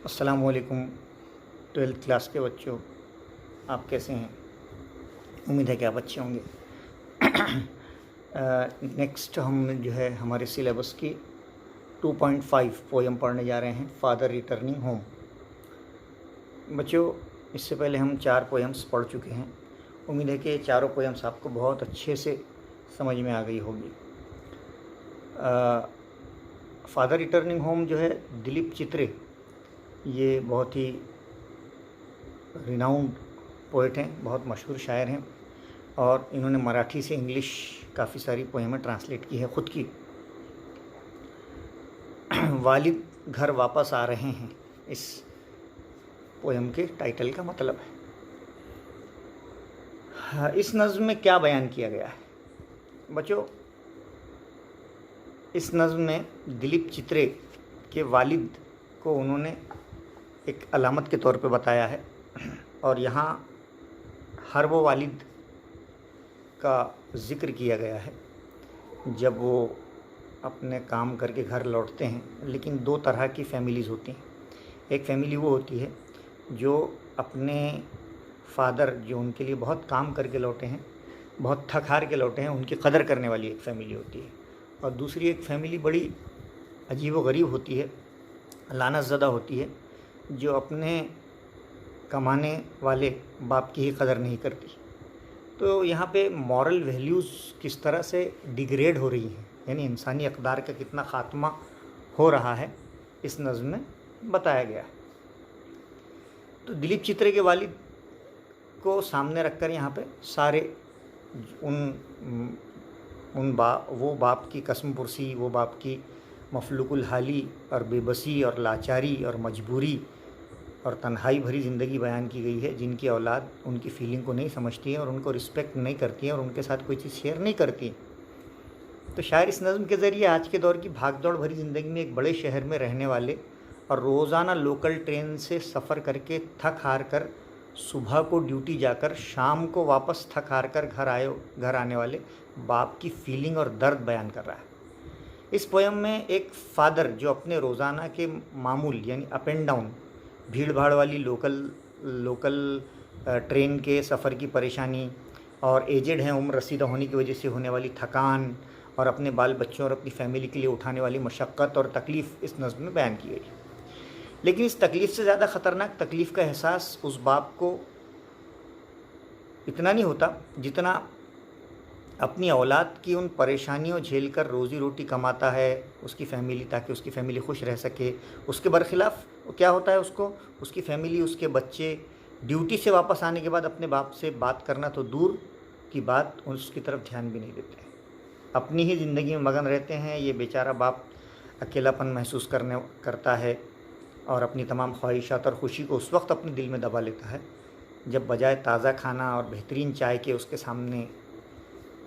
अस्सलाम वालेकुम 12th class के बच्चों, आप कैसे हैं? उम्मीद है कि आप अच्छे होंगे। नेक्स्ट हम जो है हमारे सिलेबस की 2.5 पोएम पढ़ने जा रहे हैं, फादर रिटर्निंग होम। बच्चों, इससे पहले हम 4 पोएम्स पढ़ चुके हैं। उम्मीद है कि चारों पोएम्स आपको बहुत अच्छे से समझ में आ गई होगी। फादर रिटर्निंग होम जो है दिलीप चित्रे, ये बहुत ही रिनाउंड पोइट हैं, बहुत मशहूर शायर हैं और इन्होंने मराठी से इंग्लिश काफ़ी सारी पोएमें ट्रांसलेट की है खुद की। वालिद घर वापस आ रहे हैं, इस पोएम के टाइटल का मतलब है। इस नज़्म में क्या बयान किया गया है बच्चों? इस नज़्म में दिलीप चित्रे के वालिद को उन्होंने एक अलामत के तौर पे बताया है और यहाँ हर वो वालिद का ज़िक्र किया गया है जब वो अपने काम करके घर लौटते हैं। लेकिन 2 तरह की फैमिलीज़ होती हैं। एक फैमिली वो होती है जो अपने फादर, जो उनके लिए बहुत काम करके लौटे हैं, बहुत थक हार के लौटे हैं, उनकी कदर करने वाली एक फ़ैमिली होती है। और दूसरी एक फ़ैमिली बड़ी अजीब व गरीब होती है, लानत ज़दा होती है, जो अपने कमाने वाले बाप की ही कदर नहीं करती। तो यहाँ पे मॉरल वैल्यूज़ किस तरह से डिग्रेड हो रही हैं, यानी इंसानी अक़दार का कितना ख़ात्मा हो रहा है, इस नज़्म में बताया गया है। तो दिलीप चित्रे के वालिद को सामने रखकर यहाँ पे सारे वो बाप की कसम पुरसी, वो बाप की मफलूकुल हाली और बेबसी और लाचारी और मजबूरी और तन्हाई भरी ज़िंदगी बयान की गई है, जिनकी औलाद उनकी फ़ीलिंग को नहीं समझती है और उनको रिस्पेक्ट नहीं करती है और उनके साथ कोई चीज़ शेयर नहीं करती है। तो शायर इस नज़्म के ज़रिए आज के दौर की भागदौड़ भरी ज़िंदगी में एक बड़े शहर में रहने वाले और रोज़ाना लोकल ट्रेन से सफ़र करके थक हार कर सुबह को ड्यूटी जाकर शाम को वापस थक हार कर घर आने वाले बाप की फ़ीलिंग और दर्द बयान कर रहा है। इस पोएम में एक फ़ादर जो अपने रोज़ाना के मामूल यानी अप एंड डाउन, भीड़ भाड़ वाली लोकल ट्रेन के सफ़र की परेशानी और एजेड हैं, उम्र रसीदा होने की वजह से होने वाली थकान और अपने बाल बच्चों और अपनी फैमिली के लिए उठाने वाली मशक्क़त और तकलीफ़ इस नज़्म में बयान की गई। लेकिन इस तकलीफ़ से ज़्यादा ख़तरनाक तकलीफ़ का एहसास उस बाप को इतना नहीं होता जितना अपनी औलाद की उन परेशानियों झेल कर रोज़ी रोटी कमाता है उसकी फ़ैमिली, ताकि उसकी फ़ैमिली खुश रह सके। उसके बरखिलाफ़ क्या होता है, उसकी फ़ैमिली, उसके बच्चे ड्यूटी से वापस आने के बाद अपने बाप से बात करना तो दूर की बात, उसकी तरफ ध्यान भी नहीं देते हैं, अपनी ही ज़िंदगी में मगन रहते हैं। ये बेचारा बाप अकेलापन महसूस करता है और अपनी तमाम ख्वाहिशात और ख़ुशी को उस वक्त अपने दिल में दबा लेता है जब बजाय ताज़ा खाना और बेहतरीन चाय के उसके सामने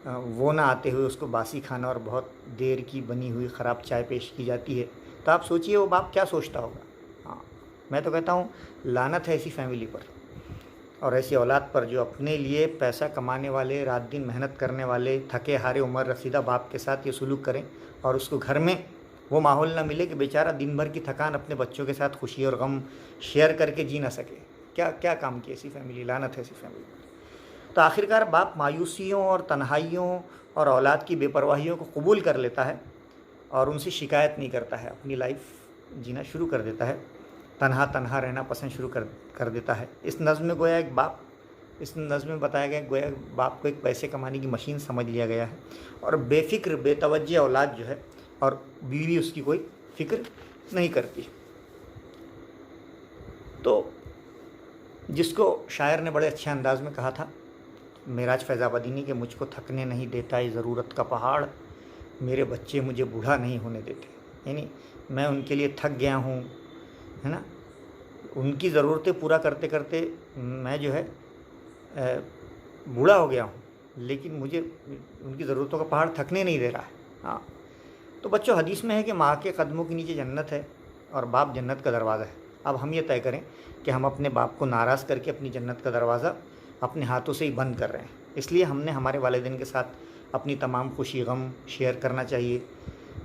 वो ना आते हुए उसको बासी खाना और बहुत देर की बनी हुई ख़राब चाय पेश की जाती है। तो आप सोचिए वो बाप क्या सोचता होगा। हाँ, मैं तो कहता हूँ लानत है ऐसी फैमिली पर और ऐसी औलाद पर जो अपने लिए पैसा कमाने वाले, रात दिन मेहनत करने वाले, थके हारे उम्र रसीदा बाप के साथ ये सलूक करें और उसको घर में वो माहौल ना मिले कि बेचारा दिन भर की थकान अपने बच्चों के साथ खुशी और गम शेयर करके जी ना सके। क्या क्या काम की ऐसी फैमिली, लानत है ऐसी फैमिली। तो आखिरकार बाप मायूसियों और तन्हाइयों और औलाद की बेपरवाहियों को कबूल कर लेता है और उनसे शिकायत नहीं करता है, अपनी लाइफ जीना शुरू कर देता है, तन्हा रहना पसंद शुरू कर देता है। इस नज़्म में गोया इस नज़्म में बताया गया गोया बाप को एक पैसे कमाने की मशीन समझ लिया गया है और बेफ़िक्र बेतवज्जह औलाद जो है और बीवी उसकी कोई फ़िक्र नहीं करती। तो जिसको शायर ने बड़े अच्छे अंदाज में कहा था मेराज फैज़ाबादी ने कि मुझको थकने नहीं देता ये ज़रूरत का पहाड़, मेरे बच्चे मुझे बूढ़ा नहीं होने देते। यानी मैं उनके लिए थक गया हूँ, है ना, उनकी ज़रूरतें पूरा करते करते मैं जो है बूढ़ा हो गया हूँ, लेकिन मुझे उनकी ज़रूरतों का पहाड़ थकने नहीं दे रहा है। हाँ, तो बच्चों, हदीस में है कि माँ के कदमों के नीचे जन्नत है और बाप जन्नत का दरवाज़ा है। अब हम ये तय करें कि हम अपने बाप को नाराज़ करके अपनी जन्नत का दरवाज़ा अपने हाथों से ही बंद कर रहे हैं। इसलिए हमने हमारे वालिदैन के साथ अपनी तमाम खुशी गम शेयर करना चाहिए,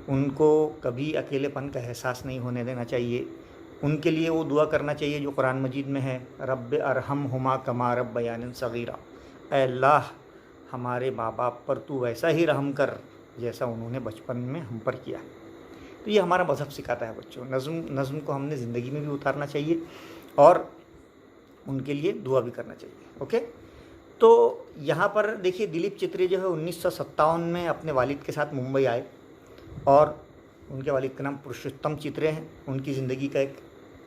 उनको कभी अकेलेपन का एहसास नहीं होने देना चाहिए उनके लिए वो दुआ करना चाहिए जो कुरान मजीद में है, रब्ब अरहमहुमा कमा रब्बयानी सगीरा, ऐ अल्लाह हमारे माँ बाप पर तू वैसा ही रहम कर जैसा उन्होंने बचपन में हम पर किया। तो ये हमारा मज़हब सिखाता है बच्चों। नज़्म को हमने ज़िंदगी में भी उतारना चाहिए और उनके लिए दुआ भी करना चाहिए। ओके, तो यहाँ पर देखिए दिलीप चित्रे जो है 1957 में अपने वालिद के साथ मुंबई आए और उनके वालिद का नाम पुरुषोत्तम चित्रे हैं। उनकी ज़िंदगी का एक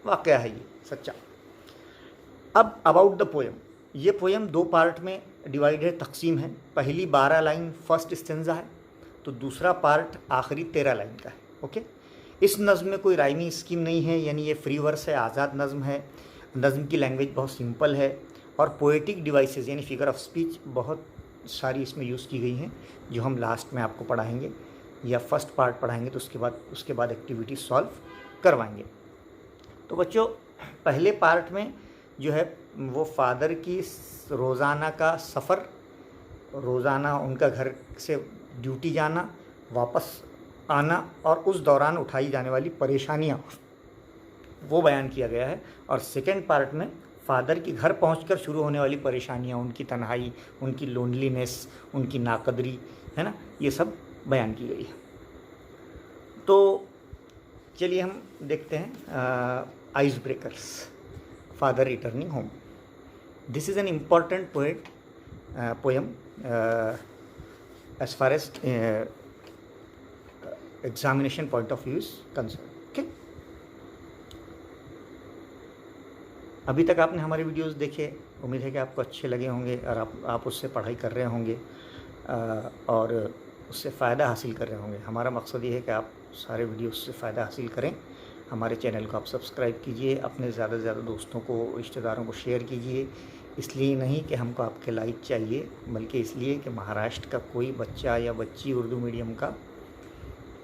वाक़या है ये सच्चा। अब अबाउट द पोएम, ये पोएम 2 पार्ट में डिवाइड है, तकसीम है। पहली 12 लाइन फर्स्ट स्टेंजा है, तो दूसरा पार्ट आखिरी 13 लाइन का है। ओके, इस नज़्म में कोई राइमिंग स्कीम नहीं है, यानी ये फ्री वर्स है, आज़ाद नज़्म है। नज़्म की लैंग्वेज बहुत सिंपल है और पोएटिक डिवाइसेस यानी फिगर ऑफ स्पीच बहुत सारी इसमें यूज़ की गई हैं, जो हम लास्ट में आपको पढ़ाएंगे या फर्स्ट पार्ट पढ़ाएंगे तो उसके बाद एक्टिविटी सॉल्व करवाएंगे। तो बच्चों पहले पार्ट में जो है वो फादर की रोज़ाना का सफ़र, रोज़ाना उनका घर से ड्यूटी जाना, वापस आना और उस दौरान उठाई जाने वाली परेशानियाँ वो बयान किया गया है। और सेकेंड पार्ट में फादर के घर पहुंचकर शुरू होने वाली परेशानियाँ, उनकी तन्हाई, उनकी लोनलीनेस, उनकी नाकदरी, है ना, ये सब बयान की गई है। तो चलिए हम देखते हैं ice breakers, father returning home. This is an important poem as far as examination point of view is concern. Okay, अभी तक आपने हमारे वीडियोस देखे, उम्मीद है कि आपको अच्छे लगे होंगे और आप उससे पढ़ाई कर रहे होंगे और उससे फ़ायदा हासिल कर रहे होंगे। हमारा मकसद ये है कि आप सारे वीडियोस से फ़ायदा हासिल करें। हमारे चैनल को आप सब्सक्राइब कीजिए, अपने ज़्यादा से ज़्यादा दोस्तों को, रिश्तेदारों को शेयर कीजिए। इसलिए नहीं कि हमको आपके लाइक चाहिए, बल्कि इसलिए कि महाराष्ट्र का कोई बच्चा या बच्ची उर्दू मीडियम का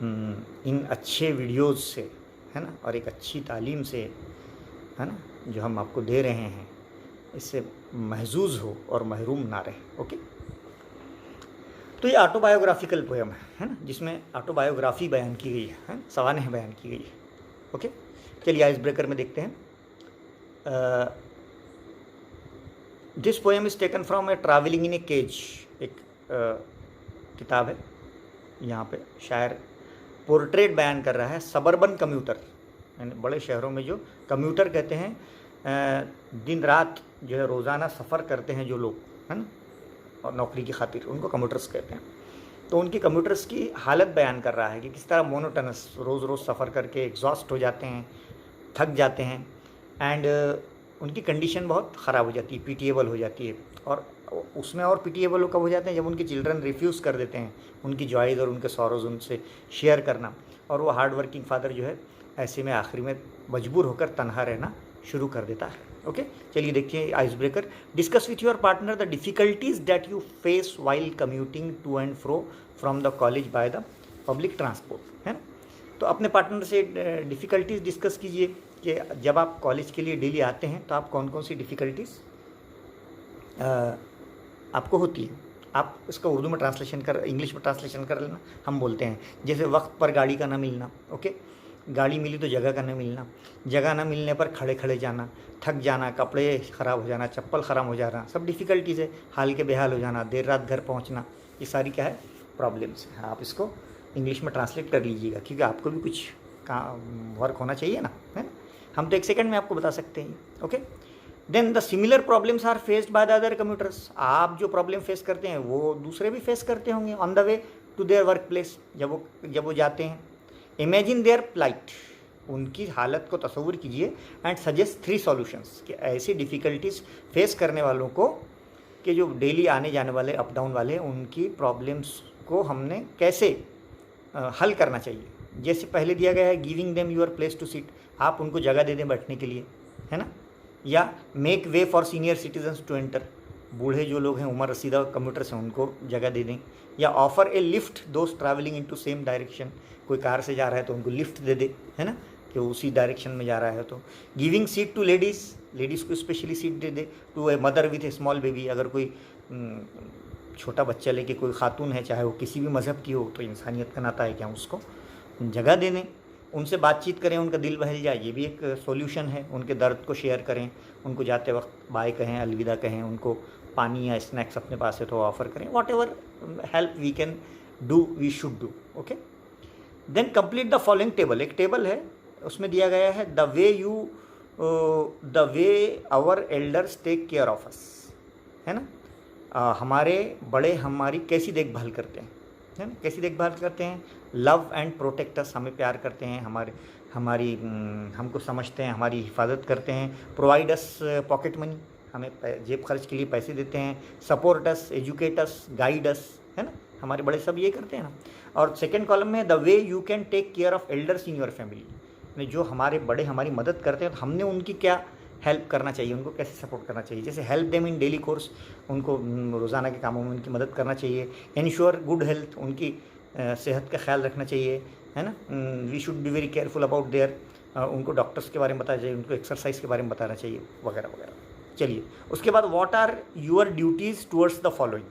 इन अच्छे वीडियोज़ से, है ना, और एक अच्छी तालीम से, है ना, जो हम आपको दे रहे हैं, इससे महजूज़ हो और महरूम ना रहे। ओके, तो ये ऑटोबायोग्राफिकल पोएम है ना, जिसमें ऑटोबायोग्राफी बयान की गई है, सवानेह बयान की गई है। ओके, चलिए आइस ब्रेकर में देखते हैं। This poem is taken from a travelling in a cage, एक किताब है। यहाँ पे शायर पोर्ट्रेट बयान कर रहा है सबर्बन कम्यूटर, यानी बड़े शहरों में जो कम्यूटर कहते हैं, दिन रात जो है रोज़ाना सफ़र करते हैं जो लोग, है ना, और नौकरी की खातिर, उनको कम्यूटर्स कहते हैं। तो उनकी कम्यूटर्स की हालत बयान कर रहा है कि किस तरह मोनोटनस रोज़ रोज़ सफ़र करके एग्जॉस्ट हो जाते हैं, थक जाते हैं एंड उनकी कंडीशन बहुत ख़राब हो जाती है, पीटीएबल हो जाती है। और उसमें और पीटीएबल कब हो जाते हैं, जब उनके चिल्ड्रन रिफ्यूज़ कर देते हैं उनकी जॉयज़ और उनके सॉरोज़ उनसे शेयर करना, और वो हार्ड वर्किंग फादर जो है ऐसे में आखिर में मजबूर होकर तनहा रहना शुरू कर देता है। ओके, चलिए देखिए ice breaker. Discuss with your partner the difficulties that you face while commuting to and fro from the college by the public transport, है ना। तो अपने पार्टनर से डिफ़िकल्टीज़ डिस्कस कीजिए कि जब आप कॉलेज के लिए डेली आते हैं तो आप कौन कौन सी डिफ़िकल्टीज़ आपको होती है। आप इसका उर्दू में ट्रांसलेशन कर, इंग्लिश में ट्रांसलेशन कर लेना। हम बोलते हैं जैसे वक्त पर गाड़ी का ना मिलना, ओके, गाड़ी मिली तो जगह का ना मिलना, जगह ना मिलने पर खड़े खड़े जाना, थक जाना, कपड़े ख़राब हो जाना, चप्पल ख़राब हो जाना, सब डिफ़िकल्टीज़ है। हाल के बेहाल हो जाना, देर रात घर पहुंचना, ये सारी क्या है, प्रॉब्लम्स है। आप इसको इंग्लिश में ट्रांसलेट कर लीजिएगा, क्योंकि आपको भी कुछ वर्क होना चाहिए ना, है ना। हम तो 1 सेकंड में आपको बता सकते हैं। Okay, then the similar problems are faced by the other commuters. आप जो प्रॉब्लम फेस करते हैं वो दूसरे भी फेस करते होंगे on the way to their work place, जब वो जाते हैं। इमेजिन देयर प्लाइट, उनकी हालत को तस्वुर कीजिए एंड सजेस्ट 3 सॉल्यूशंस, कि ऐसी डिफ़िकल्टीज़ फेस करने वालों को, कि जो डेली आने जाने वाले अप डाउन वाले, उनकी प्रॉब्लम्स को हमने कैसे हल करना चाहिए। जैसे पहले दिया गया है, giving them your place to sit, आप उनको जगह दे दें बैठने के लिए, है ना। या make way for senior citizens to enter, बूढ़े जो लोग हैं उम्र रसीदा कम्यूटर्स हैं उनको जगह दे दें। या ऑफ़र ए लिफ्ट दोस्त ट्रैवलिंग इनटू सेम डायरेक्शन, कोई कार से जा रहा है तो उनको लिफ्ट दे दे, है ना, कि उसी डायरेक्शन में जा रहा है। तो giving seat to ladies, ladies को स्पेशली सीट दे दे। To a mother with a small baby, अगर कोई छोटा बच्चा लेके कोई खातून है, चाहे वो किसी भी मज़हब की हो, तो इंसानियत का नाता है कि हम उसको जगह दे दें। उनसे बातचीत करें, उनका दिल बहल जाए, ये भी एक सॉल्यूशन है। उनके दर्द को शेयर करें, उनको जाते वक्त बाय कहें, अलविदा कहें, उनको पानी या स्नैक्स अपने पास है तो ऑफ़र करें। Whatever help we can do, we should do. Okay, then complete the following table. एक टेबल है, उसमें दिया गया है the way our elders take care of us, है ना। हमारे बड़े हमारी कैसी देखभाल करते हैं, है ना, कैसी देखभाल करते हैं। लव एंड प्रोटेक्ट अस, हमें प्यार करते हैं, हमको समझते हैं, हमारी हिफाजत करते हैं। प्रोवाइड अस पॉकेट मनी, हमें जेब खर्च के लिए पैसे देते हैं। सपोर्ट अस, एजुकेट अस, गाइड अस, है ना, हमारे बड़े सब ये करते हैं ना। और सेकेंड कॉलम में the way you can take care of elders in your family, जो हमारे बड़े हमारी मदद करते हैं तो हमने उनकी क्या हेल्प करना चाहिए, उनको कैसे सपोर्ट करना चाहिए। जैसे help them in daily course, उनको रोज़ाना के कामों में उनकी मदद करना चाहिए। इंश्योर गुड हेल्थ, उनकी सेहत का ख्याल रखना चाहिए, है ना। We should be very careful about their, उनको डॉक्टर्स के बारे में बताना चाहिए, उनको एक्सरसाइज के बारे में बताना चाहिए, वगैरह वगैरह। चलिए, उसके बाद what are your duties towards the following.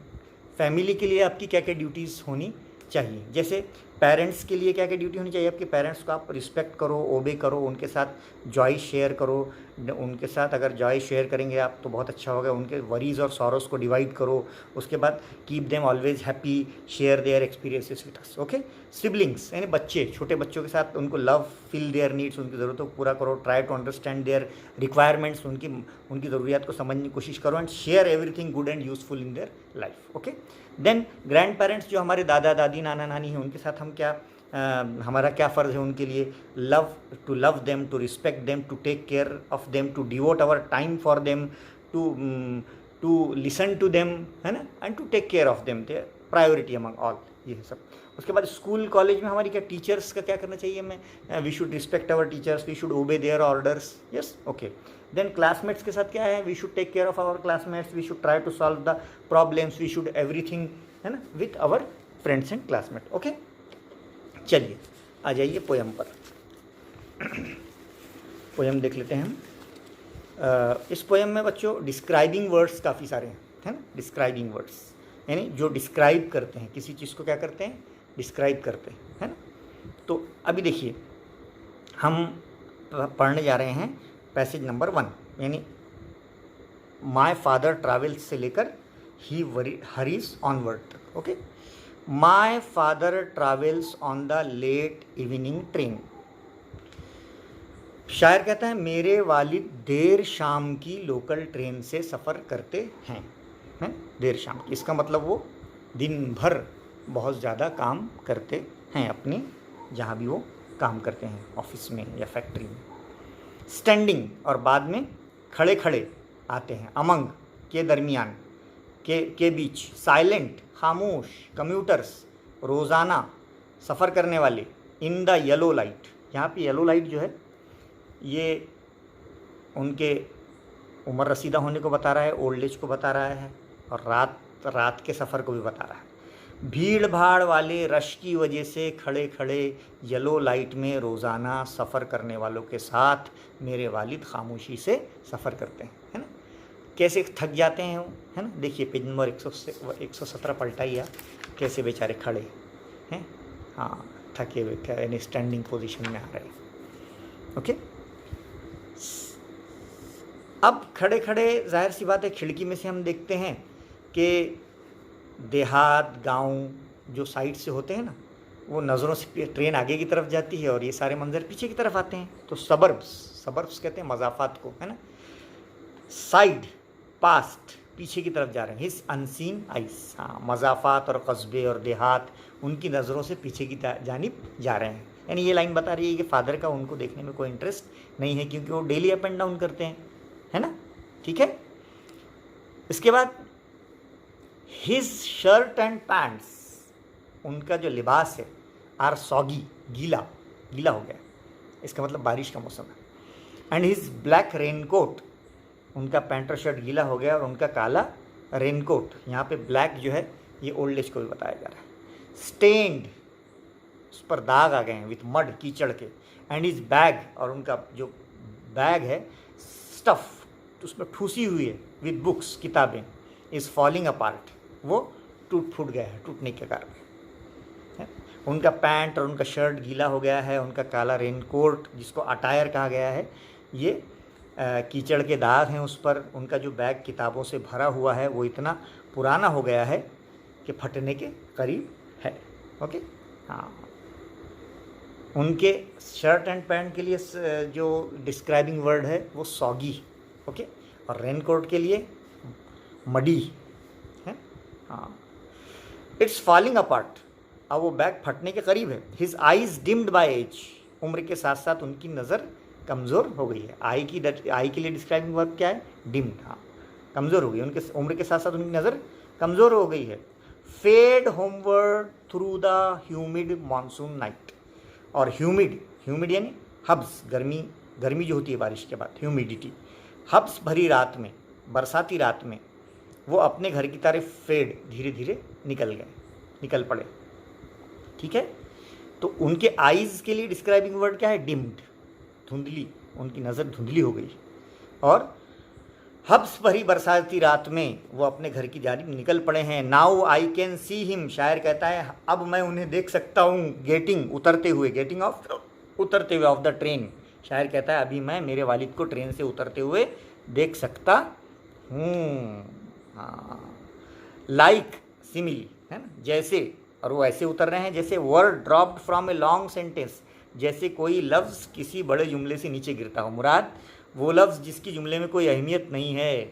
Family के लिए आपकी क्या क्या ड्यूटीज़ होनी चाहिए। जैसे पेरेंट्स के लिए क्या क्या ड्यूटी होनी चाहिए आपके। पेरेंट्स को आप रिस्पेक्ट करो, ओबे करो, उनके साथ जॉय शेयर करो। उनके साथ अगर जॉय शेयर करेंगे आप तो बहुत अच्छा होगा। उनके वरीज़ और सॉरोस को डिवाइड करो। उसके बाद keep them always happy, share their experiences with us. Okay, siblings यानी बच्चे, छोटे बच्चों के साथ उनको लव, फील देयर नीड्स, उनकी ज़रूरतों को पूरा करो। Try to understand their requirements, उनकी ज़रूरियात को समझने की कोशिश करो। And share everything good and useful in their life. Okay, then grandparents, जो हमारे दादा दादी, नाना नानी हैं, उनके साथ हम क्या हमारा क्या फ़र्ज़ है उनके लिए। To love them, to respect them, to take care of them, to devote our time for them, to listen to them, है ना, and to take care of them, their priority among all, ये सब। उसके बाद school college में हमारी क्या teachers का क्या करना चाहिए हमें। We should respect our teachers, we should obey their orders. Yes, okay. Then classmates के साथ क्या है, we should take care of our classmates, we should try to solve the problems, we should everything, है ना, with our friends and classmate. Okay, चलिए आ जाइए poem पर। पोयम देख लेते हैं हम। इस पोयम में बच्चों डिस्क्राइबिंग वर्ड्स काफ़ी सारे हैं, है ना। डिस्क्राइबिंग वर्ड्स यानी जो डिस्क्राइब करते हैं, किसी चीज़ को क्या करते हैं, डिस्क्राइब करते हैं, है ना। तो अभी देखिए, हम पढ़ने जा रहे हैं पैसेज नंबर 1, यानी माय फादर ट्रैवल्स से लेकर ही हरीज ऑनवर्ड तक। Okay, my father travels on the late evening train. शायर कहता है मेरे वालिद देर शाम की लोकल ट्रेन से सफ़र करते हैं, देर शाम की। इसका मतलब वो दिन भर बहुत ज़्यादा काम करते हैं अपने, जहाँ भी वो काम करते हैं, ऑफिस में या फैक्ट्री में। स्टैंडिंग, और बाद में खड़े खड़े आते हैं। अमंग, के दरमियान, के बीच। साइलेंट, खामोश। कम्यूटर्स, रोज़ाना सफ़र करने वाले। इन द येलो लाइट, यहाँ पे येलो लाइट जो है ये उनके उम्र रसीदा होने को बता रहा है, ओल्ड एज को बता रहा है, और रात के सफ़र को भी बता रहा है। भीड़ भाड़ वाले रश की वजह से खड़े खड़े येलो लाइट में रोज़ाना सफ़र करने वालों के साथ मेरे वालिद खामोशी से सफ़र करते हैं, है ना। कैसे थक जाते हैं वो, है ना। देखिए पेज नंबर 117 पलटाइए, कैसे बेचारे खड़े हैं, हाँ, थके हुए, यानी स्टैंडिंग पोजीशन में आ रहे हैं। ओके, अब खड़े खड़े जाहिर सी बात है खिड़की में से हम देखते हैं कि देहात, गांव जो साइड से होते हैं ना, वो नज़रों से ट्रेन आगे की तरफ जाती है और ये सारे मंजर पीछे की तरफ आते हैं। तो सबर्ब्स कहते हैं मज़ाफ़ात को, है ना। साइड, पास्ट, पीछे की तरफ जा रहे हैं। हिज अनसीन आइस, हाँ, मज़ाफ़ात और कस्बे और देहात उनकी नज़रों से पीछे की जानिब जा रहे हैं। यानी ये लाइन बता रही है कि फ़ादर का उनको देखने में कोई इंटरेस्ट नहीं है, क्योंकि वो डेली अप एंड डाउन करते हैं, है ना। ठीक है, इसके बाद हिज शर्ट एंड पैंट्स, उनका जो लिबास है, आर सॉगी, गीला हो गया, इसका मतलब बारिश का मौसम है। एंड हिज ब्लैक रेनकोट, उनका पैंट और शर्ट गीला हो गया और उनका काला रेनकोट, यहाँ पे ब्लैक जो है ये ओल्ड एज को भी बताया जा रहा है। स्टेन्ड, उस पर दाग आ गए हैं, विथ मड, कीचड़ के। एंड हिज बैग, और उनका जो बैग है स्टफ, उसमें ठूसी हुई है, विथ बुक्स, किताबें। इज़ फॉलिंग अपार्ट, वो टूट फूट गया है, टूटने के कारण है। उनका पैंट और उनका शर्ट गीला हो गया है, उनका काला रेनकोट जिसको अटायर कहा गया है, ये कीचड़ के दाग हैं उस पर। उनका जो बैग किताबों से भरा हुआ है वो इतना पुराना हो गया है कि फटने के करीब है। ओके, हाँ। उनके शर्ट एंड पैंट के लिए जो डिस्क्राइबिंग वर्ड है वो सॉगी, ओके, और रेनकोट के लिए मडी है। हाँ, इट्स फॉलिंग अपार्ट, अब वो बैग फटने के करीब है। His eyes dimmed by age, उम्र के साथ साथ उनकी नज़र कमज़ोर हो गई है। आई के लिए डिस्क्राइबिंग वर्ब क्या है? डिम्ड, हाँ, कमज़ोर हो गई। उनके उम्र के साथ साथ उनकी नज़र कमज़ोर हो गई है। Fade homeward through the humid monsoon night, और ह्यूमिड यानी हब्स, गर्मी जो होती है बारिश के बाद, ह्यूमिडिटी। हब्स भरी रात में, बरसाती रात में वो अपने घर की तरफ फेड, धीरे धीरे निकल पड़े। ठीक है, तो उनके आईज़ के लिए डिस्क्राइबिंग वर्ड क्या है? डिम्ड, धुंधली, उनकी नज़र धुंधली हो गई। और हब्स भरी बरसाती रात में वो अपने घर की जानिब निकल पड़े हैं। Now I can see him, शायर कहता है अब मैं उन्हें देख सकता हूँ। गेटिंग, उतरते हुए, उतरते हुए ऑफ द ट्रेन, शायर कहता है अभी मैं मेरे वालिद को ट्रेन से उतरते हुए देख सकता हूँ। हाँ, लाइक सिमिली, है ना, जैसे, और वो ऐसे उतर रहे हैं जैसे word dropped from a long sentence, जैसे कोई लफ्ज़ किसी बड़े जुमले से नीचे गिरता हो। मुराद वो लफ्ज़ जिसकी जुमले में कोई अहमियत नहीं है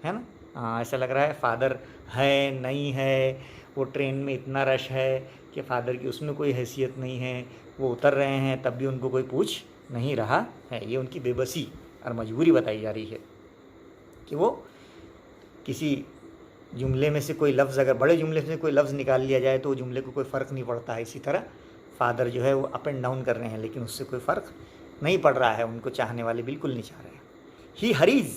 ना। हाँ, ऐसा लग रहा है फादर है नहीं है, वो ट्रेन में इतना रश है कि फ़ादर की उसमें कोई हैसियत नहीं है, वो उतर रहे हैं तब भी उनको कोई पूछ नहीं रहा है। ये उनकी बेबसी और मजबूरी बताई जा रही है कि वो किसी जुमले में से कोई लफ्ज़, अगर बड़े जुमले से कोई लफ्ज़ निकाल लिया जाए तो जुमले को कोई फ़र्क नहीं पड़ता है। इसी तरह फ़ादर जो है वो अप एंड डाउन कर रहे हैं, लेकिन उससे कोई फ़र्क नहीं पड़ रहा है, उनको चाहने वाले बिल्कुल नहीं चाह रहे हैं। ही हरीज़,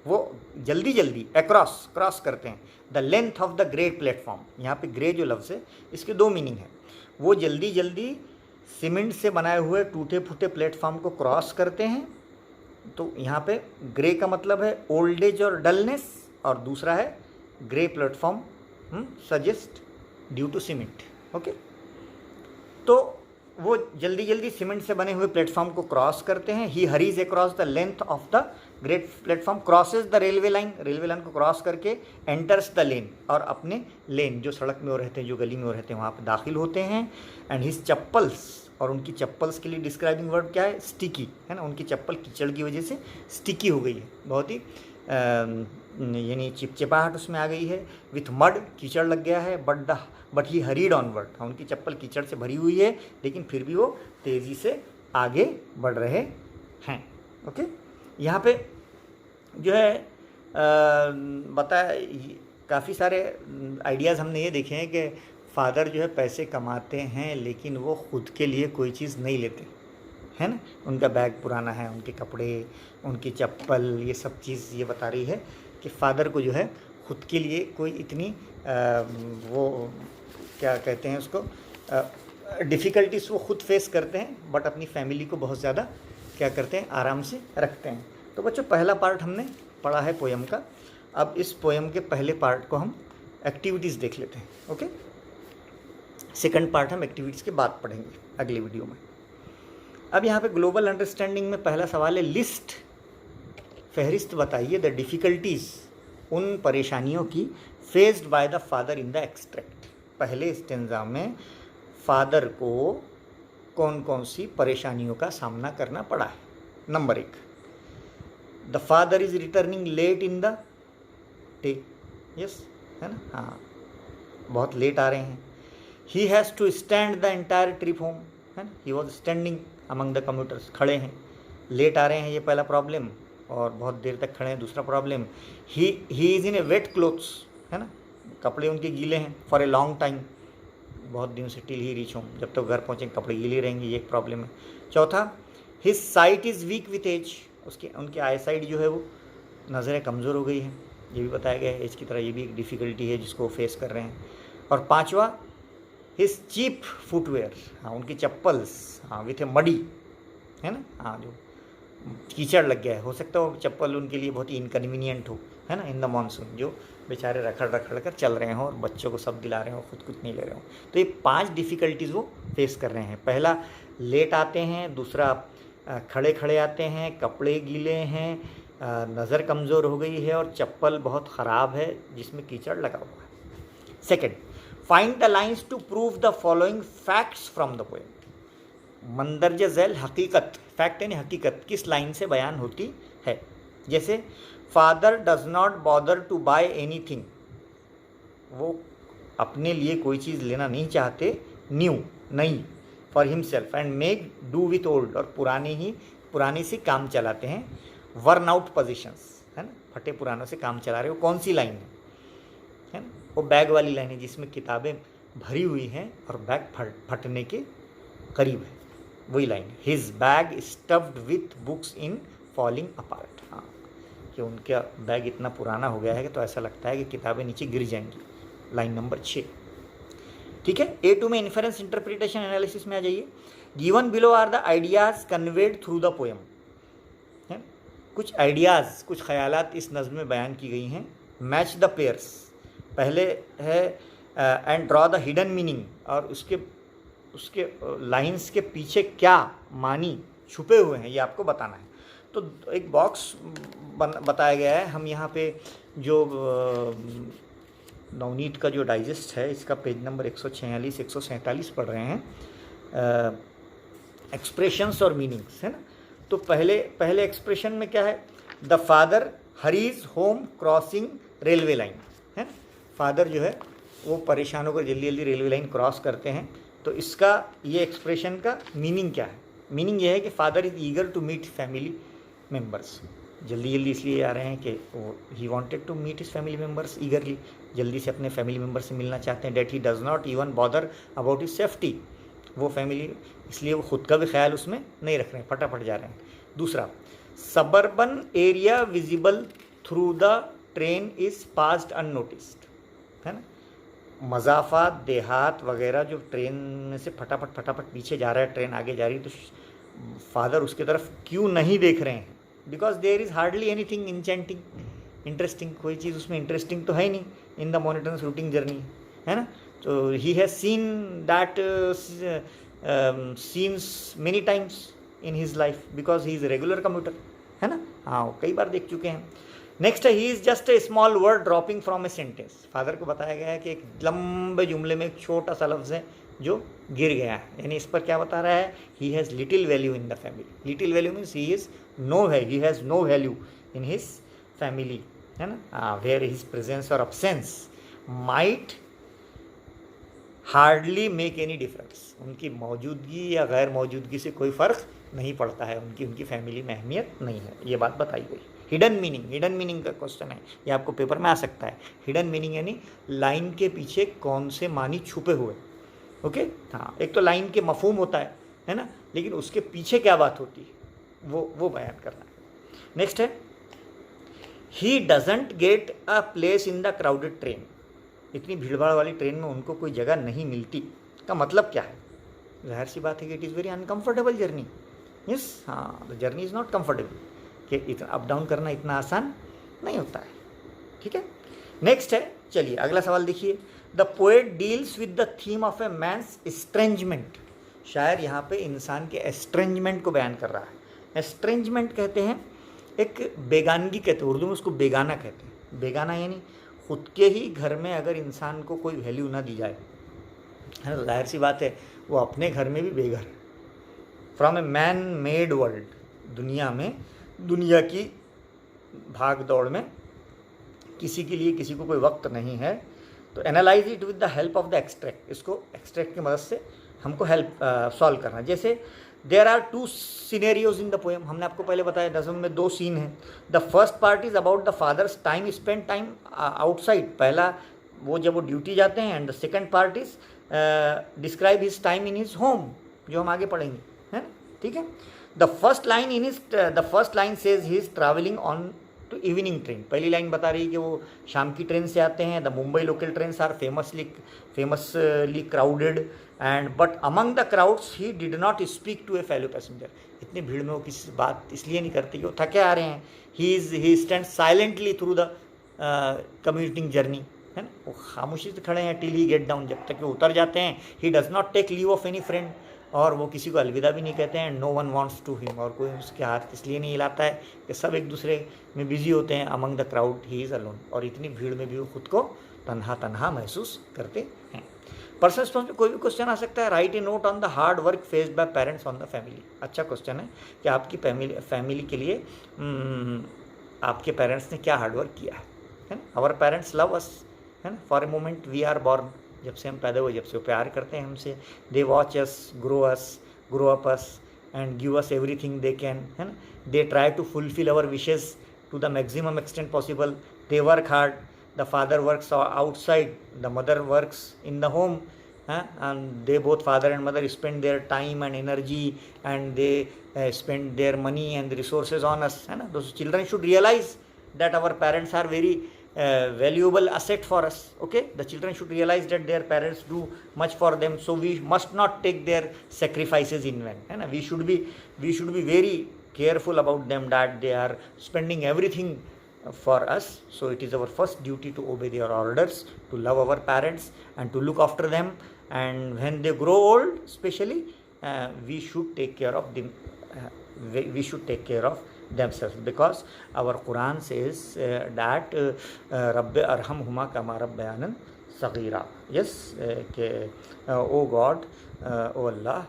वो जल्दी क्रॉस करते हैं the length of the great platform. यहाँ पे ग्रे जो लफ्ज़ है इसके दो मीनिंग है। वो जल्दी सीमेंट से बनाए हुए टूटे फूटे प्लेटफॉर्म को क्रॉस करते हैं। तो यहाँ पे ग्रे का मतलब है ओल्ड एज और डलनेस, और दूसरा है grey platform suggest due to cement. Okay, तो वो जल्दी सीमेंट से बने हुए प्लेटफॉर्म को क्रॉस करते हैं। He hurries across the length of the great platform, crosses the railway line को क्रॉस करके एंटर्स द लेन, और अपने लेन जो सड़क में वो रहते हैं, जो गली में वो रहते हैं, वहाँ पर दाखिल होते हैं। एंड हिज चप्पल्स, और उनकी चप्पल्स के लिए डिस्क्राइबिंग वर्ड क्या है? स्टिकी, है ना। उनकी चप्पल कीचड़ की वजह से स्टिकी हो गई है, बहुत ही यानी चिपचिपाहट उसमें आ गई है। विथ मड, कीचड़ लग गया है। बट ही हरीड ऑनवर्ड, उनकी चप्पल कीचड़ से भरी हुई है लेकिन फिर भी वो तेज़ी से आगे बढ़ रहे हैं। ओके, यहाँ पे जो है काफ़ी सारे आइडियाज़ हमने ये देखे हैं कि फ़ादर जो है पैसे कमाते हैं लेकिन वो ख़ुद के लिए कोई चीज़ नहीं लेते, है ना। उनका बैग पुराना है, उनके कपड़े, उनकी चप्पल, ये सब चीज़ ये बता रही है कि फ़ादर को जो है ख़ुद के लिए कोई इतनी वो क्या कहते हैं उसको, डिफ़िकल्टीज़ वो ख़ुद फेस करते हैं, बट अपनी फैमिली को बहुत ज़्यादा क्या करते हैं, आराम से रखते हैं। तो बच्चों, पहला पार्ट हमने पढ़ा है पोएम का। अब इस पोएम के पहले पार्ट को हम एक्टिविटीज़ देख लेते हैं। ओके, सेकंड पार्ट हम एक्टिविटीज़ के बाद पढ़ेंगे अगले वीडियो में। अब यहाँ पे ग्लोबल अंडरस्टैंडिंग में पहला सवाल है, लिस्ट, फहरिस्त बताइए द डिफ़िकल्टीज़, उन परेशानियों की faced by the father in the extract. पहले स्टेंजा में फादर को कौन कौन सी परेशानियों का सामना करना पड़ा है। Number 1, the father is returning late in the day, yes, है ना, हाँ, बहुत लेट आ रहे हैं। He has to stand the entire trip home, है ना, he was standing among the commuters, खड़े हैं, लेट आ रहे हैं, ये पहला प्रॉब्लम, और बहुत देर तक खड़े हैं, दूसरा problem. He is in a wet clothes, है ना, कपड़े उनके गीले हैं, फॉर ए लॉन्ग टाइम, बहुत दिनों से, टिल ही रीच होम, जब तक घर पहुँचेंगे कपड़े गीले रहेंगे, ये एक प्रॉब्लम है। चौथा, his sight is weak with age, उनकी आई साइट जो है वो नज़रें कमज़ोर हो गई हैं, ये भी बताया गया है। एज की तरह ये भी एक डिफ़िकल्टी है जिसको फेस कर रहे हैं। और पाँचवा, हिज चीप फुटवेयर, हाँ, उनकी चप्पल्स, हाँ, विथ ए मडी, है ना, हाँ, जो कीचड़ लग गया है, हो सकता है वो चप्पल उनके लिए बहुत ही इनकन्वीनियंट हो, है ना, इन द मानसून, जो बेचारे रखड़ रखड़ कर चल रहे हों और बच्चों को सब दिला रहे हों, खुद कुछ नहीं ले रहे हों। तो ये 5 डिफ़िकल्टीज़ वो फेस कर रहे हैं। पहला, लेट आते हैं। दूसरा, खड़े खड़े आते हैं, कपड़े गीले हैं, नज़र कमज़ोर हो गई है और चप्पल बहुत ख़राब है जिसमें कीचड़ लगा हुआ है। Second, find the lines to prove the following facts from the poem. मंदरज झैल हकीकत, फैक्ट यानी हकीकत, किस लाइन से बयान होती है। जैसे father does not bother to buy anything, वो अपने लिए कोई चीज़ लेना नहीं चाहते, न्यू नई, for himself, and make do with old, और पुरानी से काम चलाते हैं। वर्न आउट पोजिशंस, है ना, फटे पुरानों से काम चला रहे हो। कौन सी लाइन है ना, वो बैग वाली लाइन है जिसमें किताबें भरी हुई हैं और बैग फटने के करीब है, वही लाइन है। His bag stuffed with books in falling apart, हाँ, कि उनका बैग इतना पुराना हो गया है कि तो ऐसा लगता है कि किताबें नीचे गिर जाएंगी। लाइन नंबर 6, ठीक है। A2 में इन्फरेंस इंटरप्रिटेशन एनालिसिस में आ जाइए। Given below are the ideas conveyed through the poem, है, कुछ आइडियाज़, कुछ ख्यालात इस नज़्म में बयान की गई हैं। मैच द पेयर्स, पहले है and draw the hidden meaning, और उसके लाइंस के पीछे क्या मानी छुपे हुए हैं ये आपको बताना है। तो एक बॉक्स बताया गया है। हम यहाँ पे जो नवनीत का जो डाइजेस्ट है इसका पेज नंबर 146 147 पढ़ रहे हैं, एक्सप्रेशंस और मीनिंग्स, है ना। तो पहले एक्सप्रेशन में क्या है, the father hurries home crossing railway line, है ना। फादर जो है वो परेशान होकर जल्दी जल्दी रेलवे लाइन क्रॉस करते हैं। तो इसका ये एक्सप्रेशन का मीनिंग क्या है? मीनिंग ये है कि father is eager to meet family members, जल्दी जल्दी इसलिए आ रहे हैं कि he wanted to meet his family members eagerly, जल्दी से अपने फैमिली मेम्बर से मिलना चाहते हैं। That he does not even bother about his safety, वो फैमिली, इसलिए वो खुद का भी ख्याल उसमें नहीं रख रहे हैं, फटाफट जा रहे हैं। दूसरा, suburban area visible through the train is passed unnoticed, है ना। मज़ाफ़ात, देहात वगैरह जो ट्रेन में से फटाफट पीछे जा रहा है, ट्रेन आगे जा रही है, तो फादर उसकी तरफ क्यों नहीं देख रहे हैं? Because there is hardly anything intending, interesting, कोई चीज़ उसमें इंटरेस्टिंग तो है ही नहीं in the monotonous routine journey, है ना। तो he has seen that scenes many times in his life because he is regular commuter, है ना। हाँ, कई बार देख चुके हैं। नेक्स्ट है, he is just a small word dropping from a sentence. Father को बताया गया है कि एक लंबे जुमले में एक छोटा सा लफ्ज़ है जो गिर गया है, यानी इस पर क्या बता रहा है, he has little value in the family. Little value means he is no है, he has no value in his family, है ना। वेयर हिज प्रेजेंस और absence might hardly make any difference, उनकी मौजूदगी या गैर मौजूदगी से कोई फ़र्क नहीं पड़ता है, उनकी फैमिली में अहमियत नहीं है, ये बात बताई गई। हिडन मीनिंग का क्वेश्चन है, ये आपको पेपर में आ सकता है। हिडन मीनिंग यानी लाइन के पीछे कौन से मानी छुपे हुए, ओके। हाँ, एक तो लाइन के मफहूम होता है ना, लेकिन उसके पीछे क्या बात होती है वो बयान करना है। नेक्स्ट है, he doesn't get a place in the crowded train, इतनी भीड़भाड़ वाली ट्रेन में उनको कोई जगह नहीं मिलती का मतलब क्या है? जाहिर सी बात है कि it is very uncomfortable journey. Yes, हाँ, the journey is not comfortable, कि इतना अप डाउन करना इतना आसान नहीं होता है, ठीक है। नेक्स्ट है, चलिए अगला सवाल देखिए। The poet deals with the theme of a man's estrangement, शायर यहाँ पे इंसान के एस्ट्रेंजमेंट को बयान कर रहा है। एस्ट्रेंजमेंट कहते हैं एक बेगानगी, कहते हैं उर्दू में उसको बेगाना कहते हैं। बेगाना यानी खुद के ही घर में अगर इंसान को कोई वैल्यू ना दी जाए, है ना, जाहिर सी बात है वो अपने घर में भी बेघर। From a man made world, दुनिया में, दुनिया की भाग दौड़ में किसी के लिए किसी को कोई वक्त नहीं है। तो analyse it with the help of the extract, इसको एक्सट्रैक्ट की मदद से हमको सॉल्व करना। जैसे there are 2 scenarios in the poem, हमने आपको पहले बताया नज़्म में 2 सीन हैं। The first part is about the father's time spend time outside, पहला वो जब वो ड्यूटी जाते हैं, and the second part is describe his time in his home, जो हम आगे पढ़ेंगे, है ना, ठीक है। The first line says he is travelling on to evening train. पहली लाइन बता रही है कि वो शाम की ट्रेन से आते हैं। The Mumbai local trains are famously crowded and but among the crowds he did not speak to a fellow passenger. इतनी भीड़ में वो किसी से बात इसलिए नहीं करते कि वो थके आ रहे हैं। He stand silently through the commuting journey, है ना। वो खामोशी से खड़े हैं टिल ही गेट डाउन, जब तक वो उतर जाते हैं। He does not take leave of any friend, और वो किसी को अलविदा भी नहीं कहते हैं। No one wants to him, और कोई उसके हाथ इसलिए नहीं हिलाता है कि सब एक दूसरे में बिजी होते हैं। Among the crowd he is alone, और इतनी भीड़ में भी वो खुद को तन्हा तन्हा महसूस करते हैं। पर्सनल स्टोन में कोई भी क्वेश्चन आ सकता है। Right A note on the hard work faced by parents on the family. अच्छा क्वेश्चन है कि आपकी फैमिली के लिए आपके पेरेंट्स ने क्या हार्ड वर्क किया है ना। आवर पेरेंट्स लव अस, है ना। For a moment we are born, जब से हम पैदा हुए, जब से वो प्यार करते हैं हमसे। They watch us, grow up us and give us everything they can, है ना। They try to fulfil our wishes to the maximum extent possible. They work hard, the father works outside, the mother works in the home, and they both father and mother spend their time and energy and they spend their money and resources on us, है ना। those children should realize that our parents are very valuable asset for us, okay। the children should realize that their parents do much for them, so we must not take their sacrifices in vain, है ना। we should be very careful about them, that they are spending everything for us, so it is our first duty to obey their orders, to love our parents and to look after them, and when they grow old especially we should take care of them, we should take care of themselves, because our Quran says that Rabbi arhamhuma kama rabbayanan saghira, yes, कि ओ God, ओ अल्लाह,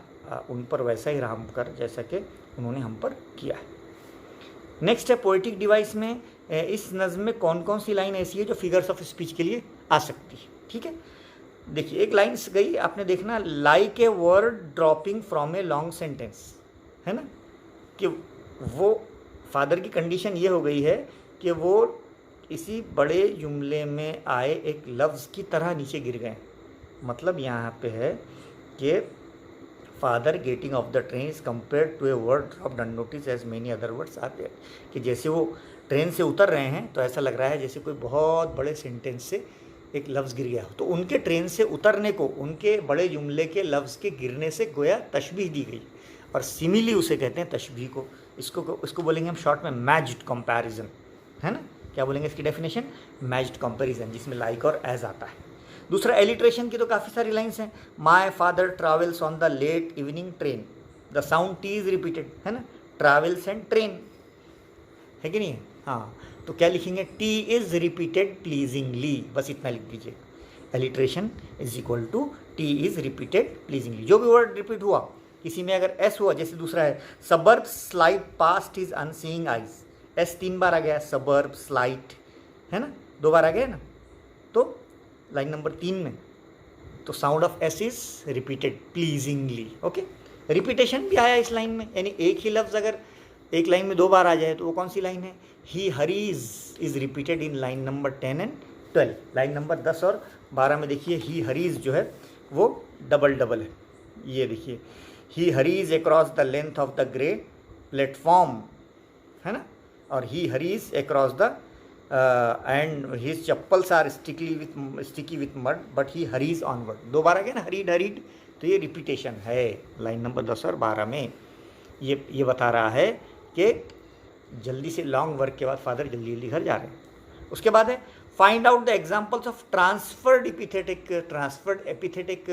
उन पर वैसा ही रहम कर जैसा कि उन्होंने हम पर किया है। नेक्स्ट है पोएटिक डिवाइस में इस नज़्म में कौन कौन सी लाइन ऐसी है जो फिगर्स ऑफ स्पीच के लिए आ सकती है। ठीक है, देखिए एक लाइन गई, आपने देखना, like a word dropping from a long sentence, है ना, कि वो फादर की कंडीशन ये हो गई है कि वो इसी बड़े जुमले में आए एक लफ्ज़ की तरह नीचे गिर गए। मतलब यहाँ पे है कि father getting off the train is compare to a word dropped unnoticed as many other words are there, कि जैसे वो ट्रेन से उतर रहे हैं तो ऐसा लग रहा है जैसे कोई बहुत बड़े सेंटेंस से एक लफ्ज़ गिर गया हो। तो उनके ट्रेन से उतरने को उनके बड़े जुमले के लफ्ज़ के गिरने से गोया तशबीह दी गई, और सिमिली उसे कहते हैं तशबीह को। इसको बोलेंगे हम शॉर्ट में मैच्ड कंपैरिजन, है ना। क्या बोलेंगे इसकी डेफिनेशन? मैच्ड कंपैरिजन, जिसमें लाइक और एज आता है। दूसरा एलिट्रेशन की तो काफ़ी सारी लाइन्स हैं। My father travels on the late evening train, the sound T is repeated, है ना, ट्रैवल्स एंड ट्रेन, है कि नहीं है? हाँ, तो क्या लिखेंगे? टी इज़ रिपीटेड प्लीजिंगली, बस इतना लिख दीजिए। Alliteration is equal to T is repeated pleasingly. जो भी वर्ड रिपीट हुआ, किसी में अगर एस हुआ, जैसे दूसरा है suburb slide past his unseeing eyes, S 3 बार आ गया, सबर्ब स्लाइड, है ना, 2 बार आ गया ना, तो लाइन नंबर 3 में तो sound of S is repeated pleasingly. Okay, repetition भी आया इस लाइन में, यानी एक ही लफ्ज़ अगर एक लाइन में 2 बार आ जाए तो वो कौन सी लाइन है? He hurries is repeated in line number 10 and 12। Line number 10 और 12 में देखिए ही हरीज जो है वो डबल है। ये देखिए, he hurries across the length of the grey platform, है ना, और he hurries across the and his chappals are sticky with mud but he hurries onward. 2 बार आ गया ना, हरीड, तो ये रिपीटेशन है लाइन नंबर 10 और 12 में। ये बता रहा है कि जल्दी से लॉन्ग वर्क के बाद फादर जल्दी घर जा रहे हैं। उसके बाद है find out the examples of transferred epithetic,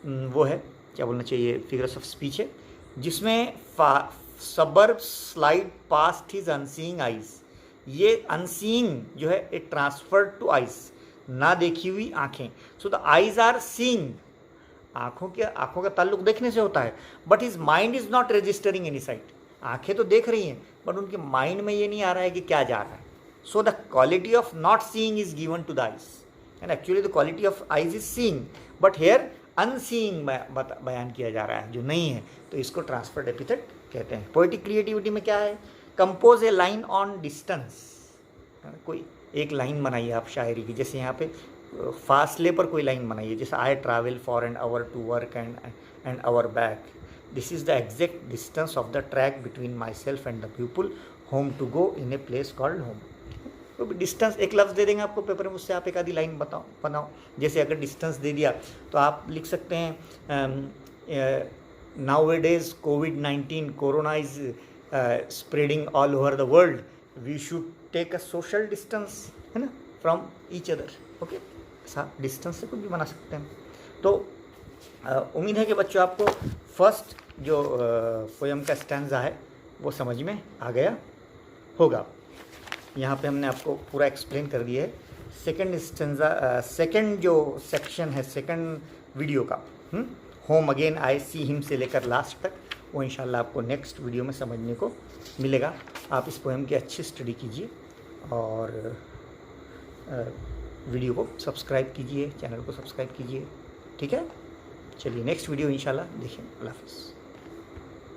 वो है क्या बोलना चाहिए, फिगर्स ऑफ स्पीच है, जिसमें suburb slide past his unseeing eyes, ये अनसीइंग जो है इट ट्रांसफर्ड टू आइज, ना देखी हुई आँखें। So the eyes are seeing, आँखों का ताल्लुक देखने से होता है, but his mind is not registering any sight. आँखें तो देख रही हैं बट उनके माइंड में ये नहीं आ रहा है कि क्या जा रहा है। So the quality of not seeing is given to the eyes, and actually the quality of eyes is seeing, but here unseeing बयान किया जा रहा है जो नहीं है, तो इसको ट्रांसफर्ड एपिथेट कहते हैं। पोएटिक क्रिएटिविटी में क्या है? Compose A line on distance, कोई एक लाइन बनाइए आप शायरी की, जैसे यहाँ पे फासले पर कोई लाइन बनाइए, जैसे I travel for an hour to work and hour back, this is the exact distance of the track between myself and the people home to go in a place called home. कोई भी distance एक लफ्ज़ दे देंगे आपको paper में, उससे आप एक आधी लाइन बनाओ। जैसे अगर डिस्टेंस दे दिया तो आप लिख सकते हैं नाउ-ए-डेज़ कोविड-19 corona is spreading all over the world, we should take a social distance, है ना, फ्रॉम ईच अदर। ओके, ऐसा डिस्टेंस से कुछ भी बना सकते हैं। तो उम्मीद है कि बच्चों आपको फर्स्ट जो पोयम का स्टैंजा है वो समझ में आ गया होगा। यहाँ पे हमने आपको पूरा एक्सप्लेन कर दिया है। सेकंड स्टैंजा, सेकंड जो सेक्शन है सेकंड वीडियो का, home again I see him से लेकर लास्ट तक, वो इंशाल्लाह आपको नेक्स्ट वीडियो में समझने को मिलेगा। आप इस पोएम की अच्छी स्टडी कीजिए और वीडियो को सब्सक्राइब कीजिए, चैनल को सब्सक्राइब कीजिए, ठीक है। चलिए नेक्स्ट वीडियो इंशाल्लाह देखें। अल्लाह हाफ़िज़।